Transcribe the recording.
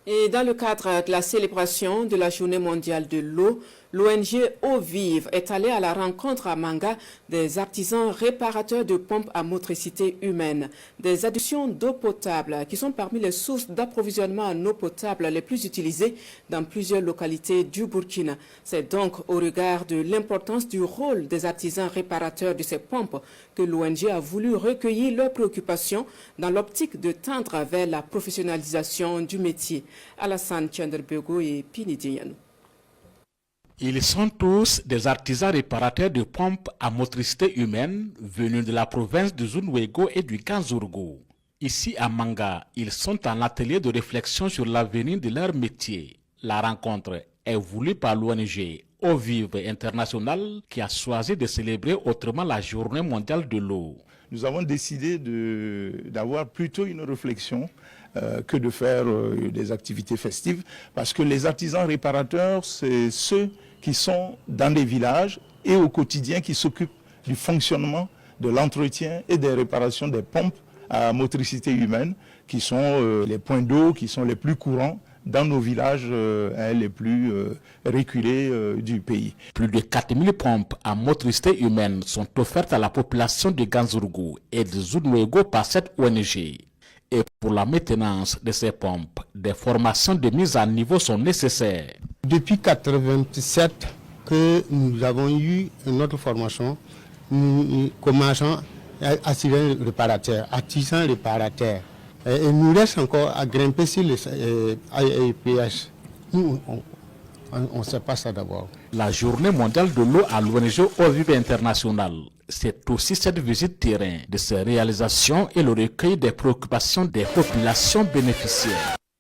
Et dans le cadre de la célébration de la Journée mondiale de l'eau, l'ONG Eau Vive est allée à la rencontre à Manga des artisans réparateurs de pompes à motricité humaine, des adductions d'eau potable qui sont parmi les sources d'approvisionnement en eau potable les plus utilisées dans plusieurs localités du Burkina. C'est donc au regard de l'importance du rôle des artisans réparateurs de ces pompes que l'ONG a voulu recueillir leurs préoccupations dans l'optique de tendre vers la professionnalisation du métier. Alassane Tchanderbego et Pini Dianou. Ils sont tous des artisans réparateurs de pompes à motricité humaine venus de la province de Zunwego et du Kanzurgo. Ici à Manga, ils sont en atelier de réflexion sur l'avenir de leur métier. La rencontre est voulue par l'ONG Eau Vive International qui a choisi de célébrer autrement la Journée mondiale de l'eau. Nous avons décidé d'avoir plutôt une réflexion que de faire des activités festives, parce que les artisans réparateurs, c'est ceux qui sont dans les villages et au quotidien qui s'occupent du fonctionnement, de l'entretien et des réparations des pompes à motricité humaine, qui sont les points d'eau qui sont les plus courants dans nos villages les plus reculés du pays. Plus de 4000 pompes à motricité humaine sont offertes à la population de Ganzourgou et de Zunwego par cette ONG. Et pour la maintenance de ces pompes, des formations de mise à niveau sont nécessaires. Depuis 1987 que nous avons eu notre formation, nous commençons à assurer le réparateur, artisan réparateur. Et il nous reste encore à grimper sur les AIPS. Nous, on ne sait pas ça d'abord. La Journée mondiale de l'eau à l'ONG Eau Vive International, c'est aussi cette visite terrain de ces réalisations et le recueil des préoccupations des populations bénéficiaires.